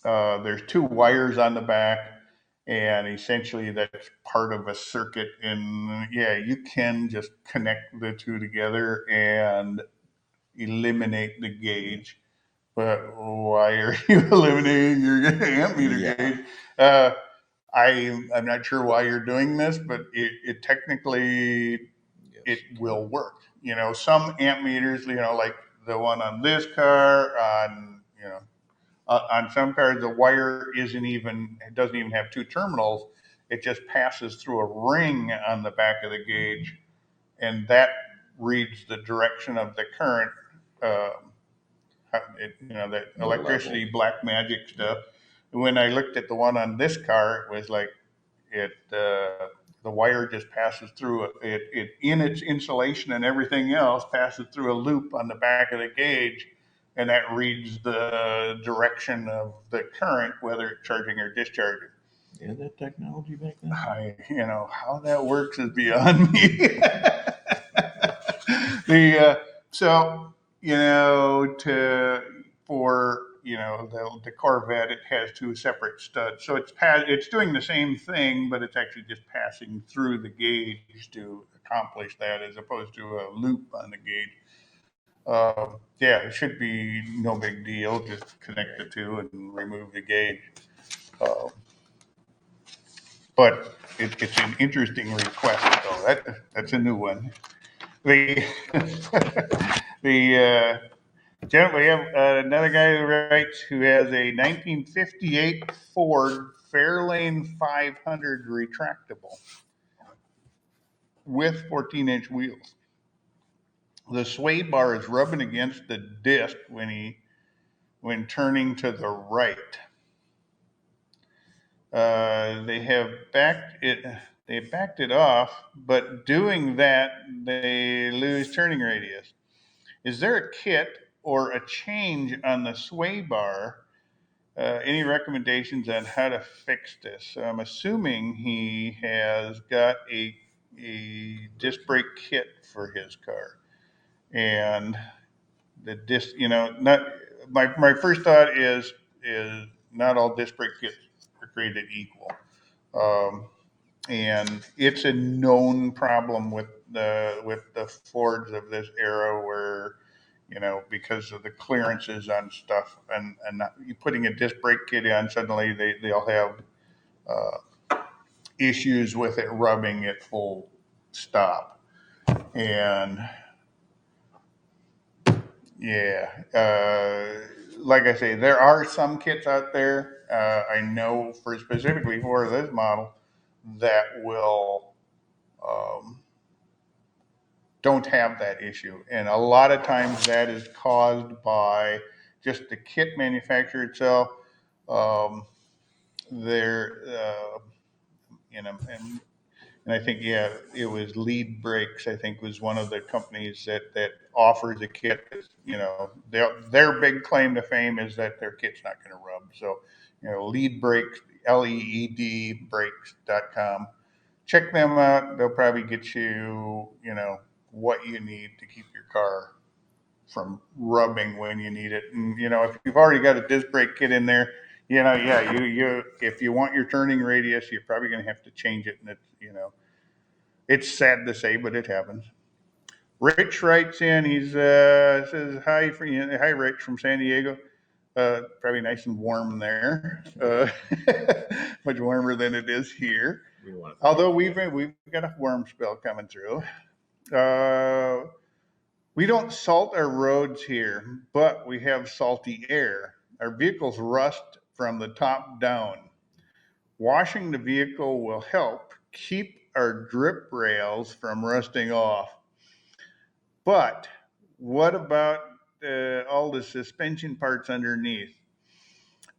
there's two wires on the back, and essentially that's part of a circuit. And yeah, you can just connect the two together and eliminate the gauge. But why are you eliminating your amp meter Yeah. gauge? I'm not sure why you're doing this, but it technically it will work. Some amp meters, like the one on this car, on some cars, the wire it doesn't even have two terminals. It just passes through a ring on the back of the gauge, and that reads the direction of the current. That The electricity level. black magic stuff. When I looked at the one on this car, it was like the wire just passes through it in its insulation and everything else passes through a loop on the back of the gauge, and that reads the direction of the current, whether it's charging or discharging. You had that technology back then? How that works is beyond me. So the Corvette, it has two separate studs, so it's doing the same thing, but it's actually just passing through the gauge to accomplish that, as opposed to a loop on the gauge. Yeah, it should be no big deal. Just connect the two and remove the gauge. Uh, but it's an interesting request, though. That's a new one. The the gentleman, we have another guy who has a 1958 Ford Fairlane 500 retractable with 14-inch wheels. The sway bar is rubbing against the disc when turning to the right. They have backed it off, but doing that they lose turning radius. Is there a kit or a change on the sway bar? Any recommendations on how to fix this? So I'm assuming he has got a disc brake kit for his car, and the disc. Not my first thought is not all disc brake kits are created equal. Um, and it's a known problem with the Fords of this era, where because of the clearances on stuff, and not, you putting a disc brake kit on, suddenly they'll have issues with it rubbing at full stop. And yeah, like I say, there are some kits out there, I know specifically for this model, that will don't have that issue. And a lot of times that is caused by just the kit manufacturer itself. Um, they're, and I think, yeah, it was Lead Brakes, I think, was one of the companies that offers a kit. Their big claim to fame is that their kit's not going to rub. So, Lead Brakes, LED brakes.com. Check them out. They'll probably get what you need to keep your car from rubbing when you need it. And if you've already got a disc brake kit in there, yeah, you if you want your turning radius, you're probably going to have to change it. And it's sad to say, but it happens. Rich writes in. He's says hi hi Rich from San Diego. Probably nice and warm there. Much warmer than it is here. Although we've got a warm spell coming through. We don't salt our roads here, but we have salty air. Our vehicles rust from the top down. Washing the vehicle will help keep our drip rails from rusting off. But what about all the suspension parts underneath?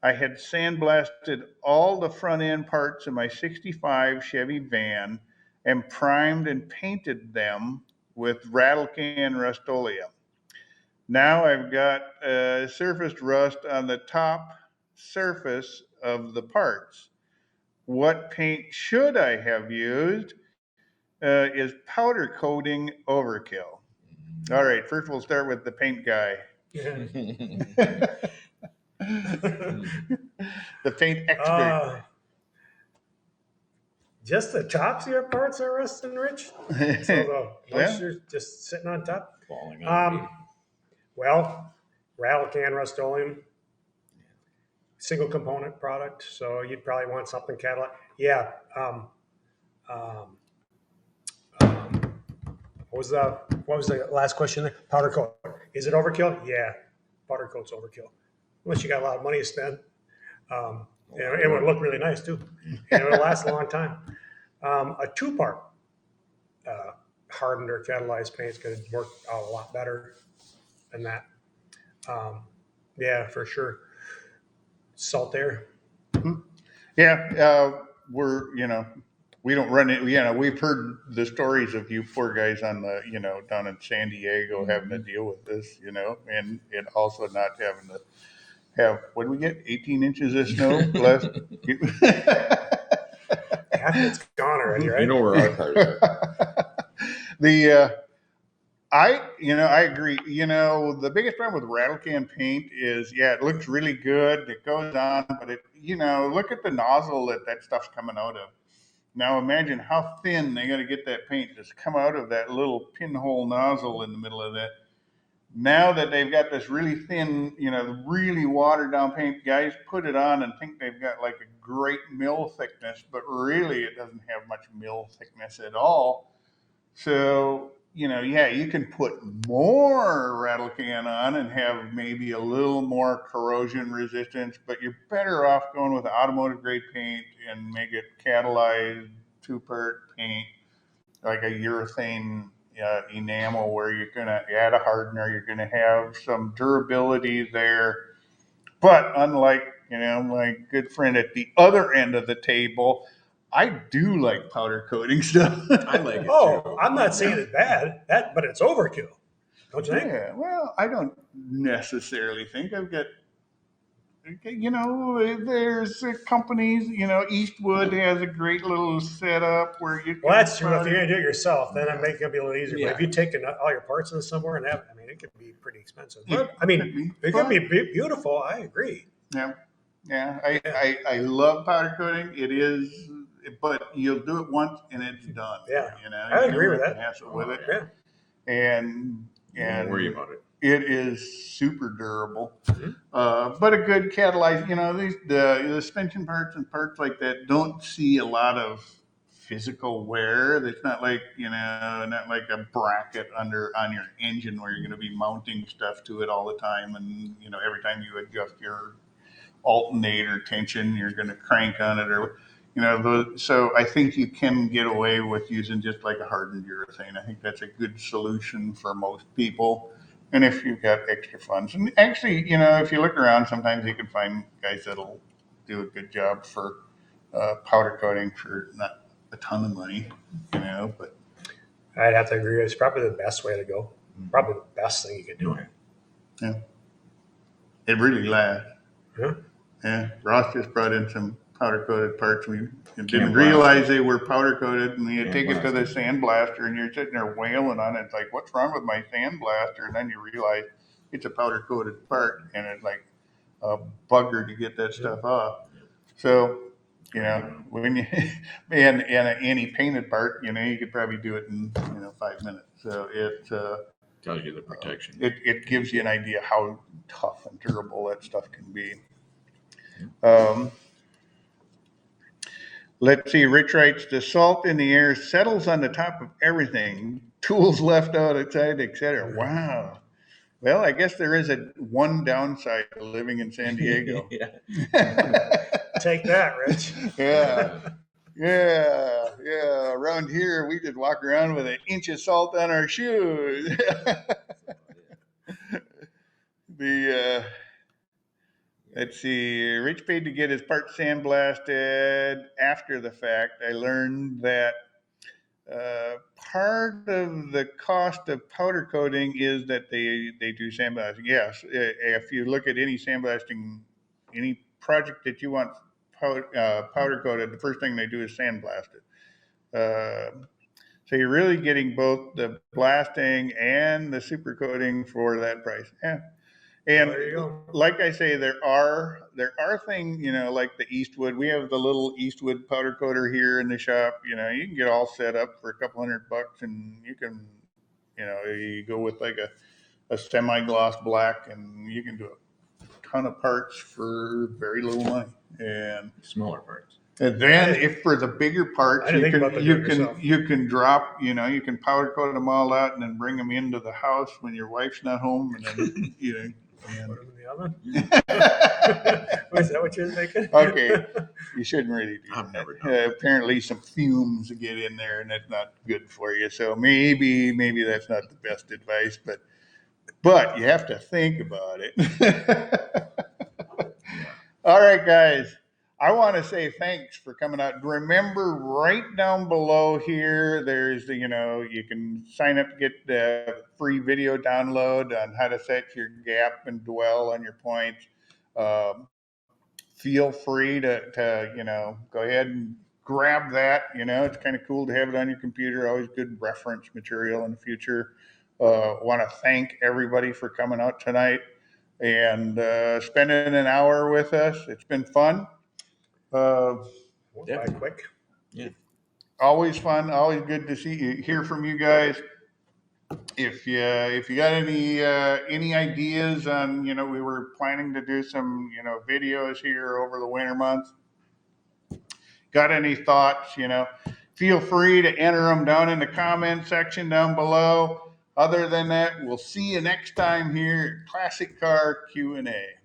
I had sandblasted all the front end parts of my 65 Chevy van and primed and painted them with rattle can Rust-Oleum. Now I've got surfaced rust on the top surface of the parts. What paint should I have used? Is powder coating overkill? All right, first we'll start with the paint guy. The paint expert. Just the tops of your parts are rusting, Rich? So the moisture's just sitting on top? Falling on me. Well, rattle can Rust-Oleum, single component product. So you'd probably want something Cadillac. Yeah. Um, what was the last question there? Powder coat. Is it overkill? Yeah. Powder coat's overkill. Unless you got a lot of money to spend. And it would look really nice too. And it would last a long time. A two-part hardened or catalyzed paint is going to work out a lot better than that. Yeah, for sure. Salt air. Yeah, we don't run it. We've heard the stories of you poor guys on the, down in San Diego having to deal with this, and also not having to have, what do we get, 18 inches of snow less? Half of it's gone already, right? You know where our cars are. I agree. The biggest problem with rattle can paint is, it looks really good. It goes on, but look at the nozzle that stuff's coming out of. Now imagine how thin they got to get that paint just come out of that little pinhole nozzle in the middle of that. Now that they've got this really thin, really watered down paint, guys put it on and think they've got like a great mill thickness, but really it doesn't have much mill thickness at all. So, you can put more rattle can on and have maybe a little more corrosion resistance, but you're better off going with automotive grade paint and make it catalyzed two-part paint, like a urethane enamel, where you're going to add a hardener, you're going to have some durability there. But unlike, my good friend at the other end of the table, I do like powder coating stuff. I like it Oh, too. I'm not saying it's bad, but it's overkill. Don't you think? Yeah, well, I don't necessarily think I've got, there's companies, Eastwood has a great little setup where you can. Well, that's true. If you're going to do it yourself, then it makes it be a little easier. Yeah. But if you take all your parts in somewhere and have, it could be pretty expensive. But It could be it fun. could be beautiful. I agree. Yeah, I love powder coating. It is, but you'll do it once and it's done. Yeah, I agree with that. Hassle with it. Yeah. And Don't worry about it. It is super durable. Mm-hmm. But a good catalyzed, the suspension parts and parts like that don't see a lot of physical wear. It's not like, not like a bracket on your engine where you're going to be mounting stuff to it all the time. And, every time you adjust your alternator tension, you're going to crank on it, or so I think you can get away with using just like a hardened urethane. I think that's a good solution for most people. And if you've got extra funds, and actually, if you look around, sometimes you can find guys that'll do a good job for powder coating for not a ton of money, but I'd have to agree. It's probably the best way to go. Probably the best thing you could do. yeah, it really lasts. Yeah. Yeah, Ross just brought in some powder coated parts. We didn't blast realize they were powder coated, and you Can't take it to blast the sandblaster, and you're sitting there wailing on it. It's like, what's wrong with my sandblaster? And then you realize it's a powder coated part, and it's like a bugger to get that stuff off. So, when you and any painted part, you could probably do it in 5 minutes. So it Tells you the protection. it gives you an idea how tough and durable that stuff can be. Let's see, Rich writes, the salt in the air settles on the top of everything, tools left out outside, etc. Wow. Well, I guess there is one downside to living in San Diego. Yeah. Take that, Rich. Yeah. Around here, we just walk around with an inch of salt on our shoes. Let's see, Rich paid to get his part sandblasted after the fact. I learned that part of the cost of powder coating is that they do sandblasting. Yes, if you look at any sandblasting, any project that you want powder coated, the first thing they do is sandblast it. So you're really getting both the blasting and the super coating for that price. Yeah. And There you go. like I say, there are things, like the Eastwood. We have the little Eastwood powder coater here in the shop. You can get all set up for $200, and you can, you go with like a semi-gloss black, and you can do a ton of parts for very little money. And Smaller parts. then if for the bigger parts, I didn't think about the do-it-yourself. you can drop, you can powder coat them all out and then bring them into the house when your wife's not home, and then Put them in the oven. Was that what you're thinking? Okay, you shouldn't really do I've that. never done that. Apparently, some fumes get in there, and that's not good for you. So maybe that's not the best advice, but you have to think about it. All right, guys. I want to say thanks for coming out. Remember, right down below here, there's you can sign up to get the free video download on how to set your gap and dwell on your points. Feel free to go ahead and grab that. It's kind of cool to have it on your computer. Always good reference material in the future. Want to thank everybody for coming out tonight and spending an hour with us. It's been fun. Went by quick. Always fun. Always good to hear from you guys. If you got any ideas on, we were planning to do some videos here over the winter months. Got any thoughts? Feel free to enter them down in the comment section down below. Other than that, we'll see you next time here at Classic Car Q&A.